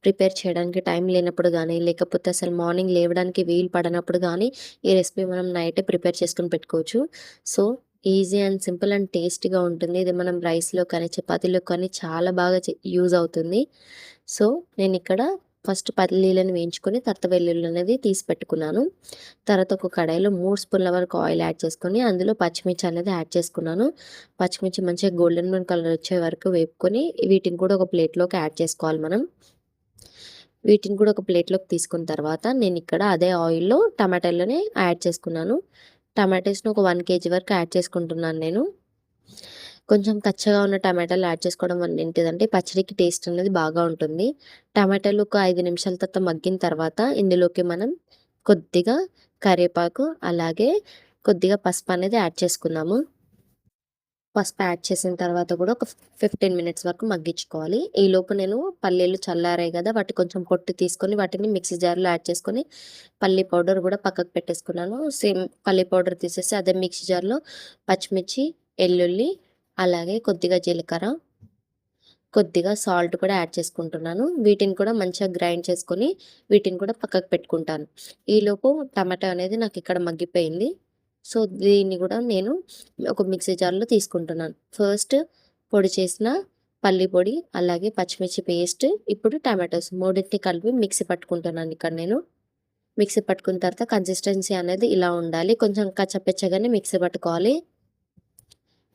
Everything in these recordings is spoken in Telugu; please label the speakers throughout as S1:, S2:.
S1: ప్రిపేర్ చేయడానికి టైం లేనప్పుడు గానీ, లేకపోతే అసలు మార్నింగ్ లేవడానికి వీలు పడనప్పుడు గానీ, ఈ రెసిపీ మనం నైటే ప్రిపేర్ చేసుకొని పెట్టుకోవచ్చు. So, easy and simple and టేస్టీగా ఉంటుంది. ఇది మనం రైస్‌లో కానీ, చపాతీలో కానీ చాలా బాగా యూజ్ అవుతుంది. సో, నేనిక్కడ ఫస్ట్ పల్లీలను వేయించుకొని, తర్వాత వెల్లుల్లనేది తీసి పెట్టుకున్నాను. తర్వాత ఒక కడాయిలో 3 స్పూన్ల వరకు ఆయిల్ యాడ్ చేసుకొని, అందులో పచ్చిమిర్చి అనేది యాడ్ చేసుకున్నాను. పచ్చిమిర్చి మంచిగా గోల్డెన్ బ్రౌన్ కలర్ వచ్చే వరకు వేపుకొని, వీటిని కూడా ఒక ప్లేట్‌లోకి యాడ్ చేసుకోవాలి మనం. వీటిని కూడా ఒక ప్లేట్‌లోకి తీసుకున్న తర్వాత, నేనిక్కడ అదే ఆయిల్‌లో టమాటాలని యాడ్ చేసుకున్నాను. టమాటోస్‌ని ఒక 1 కేజీ వరకు యాడ్ చేసుకుంటున్నాను నేను. కొంచెం కచ్చగా ఉన్న టమాటాలు యాడ్ చేసుకోవడం వల్ల ఏంటిదంటే పచ్చడికి టేస్ట్ అనేది బాగా ఉంటుంది. టమాటాలు ఒక 5 నిమిషాల తర్వాత మగ్గిన తర్వాత ఇందులోకి మనం కొద్దిగా కరివేపాకు, అలాగే కొద్దిగా పసుపు అనేది యాడ్ చేసుకుందాము. పసుపు యాడ్ చేసిన తర్వాత కూడా ఒక 15 మినిట్స్ వరకు మగ్గించుకోవాలి. ఈలోపు నేను పల్లీలు చల్లారాయి కదా! వాటి కొంచెం పొట్టు తీసుకొని వాటిని మిక్సీ జార్‌లో యాడ్ చేసుకొని పల్లీ పౌడర్ కూడా పక్కకు పెట్టేసుకున్నాను. సేమ్ పల్లీ పౌడర్ తీసేసి అదే మిక్సీ జార్‌లో పచ్చిమిర్చి, ఎల్లుల్లి, అలాగే కొద్దిగా జీలకర్ర, కొద్దిగా సాల్ట్ కూడా యాడ్ చేసుకుంటున్నాను. వీటిని కూడా మంచిగా గ్రైండ్ చేసుకొని వీటిని కూడా పక్కకు పెట్టుకుంటాను. ఈలోపు టమాటా అనేది నాకు ఇక్కడ మగ్గిపోయింది. సో, దీన్ని కూడా నేను ఒక మిక్సీ జార్‌లో తీసుకుంటున్నాను. ఫస్ట్ పొడి చేసిన పల్లి పొడి, అలాగే పచ్చిమిర్చి పేస్ట్, ఇప్పుడు టమాటోస్ మూడిటిని కలిపి మిక్సీ పట్టుకుంటున్నాను ఇక్కడ నేను. మిక్సీ పట్టుకున్న తర్వాత కన్సిస్టెన్సీ అనేది ఇలా ఉండాలి. కొంచెం కచ్చపిచ్చగానే మిక్సీ పట్టుకోవాలి.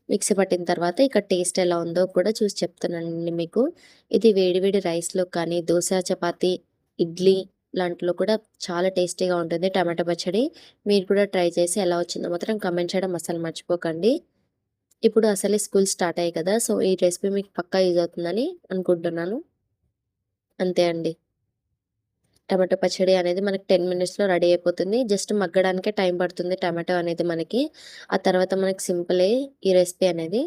S1: మిక్సీ పట్టిన తర్వాత ఇక్కడ టేస్ట్ ఎలా ఉందో కూడా చూసి చెప్తానండి మీకు. ఇది వేడి వేడి రైస్‌లో కానీ, దోస, చపాతీ, ఇడ్లీ లాంటిలో కూడా చాలా టేస్టీగా ఉంటుంది టమాటా పచ్చడి. మీరు కూడా ట్రై చేసి ఎలా వచ్చిందో మాత్రం కామెంట్ చేయడం అస్సలు మర్చిపోకండి. ఇప్పుడు అసలే స్కూల్ స్టార్ట్ అయ్యాయి కదా! సో, ఈ రెసిపీ మీకు పక్కా యూజ్ అవుతుందని అనుకుంటున్నాను. అంతే అండి. టమాటో పచ్చడి అనేది మనకి 10 మినిట్స్‌లో రెడీ అయిపోతుంది. జస్ట్ మగ్గడానికే టైం పడుతుంది టమాటో అనేది మనకి. ఆ తర్వాత మనకి సింపులే ఈ రెసిపీ అనేది.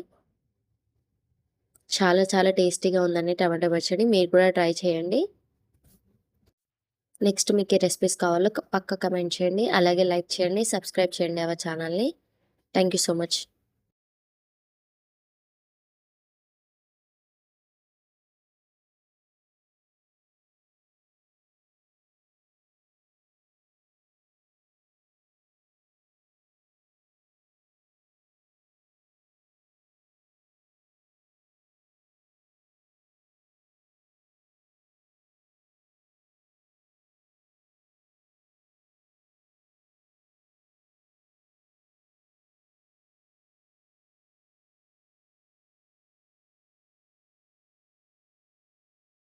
S1: చాలా చాలా టేస్టీగా ఉందండి టమాటా పచ్చడి. మీరు కూడా ట్రై చేయండి. నెక్స్ట్ మీకు ఏ రెసిపీస్ కావాలో పక్కా కమెంట్ చేయండి. అలాగే లైక్ చేయండి, సబ్స్క్రైబ్ చేయండి అవర్ ఛానల్‌ని. Thank you so much.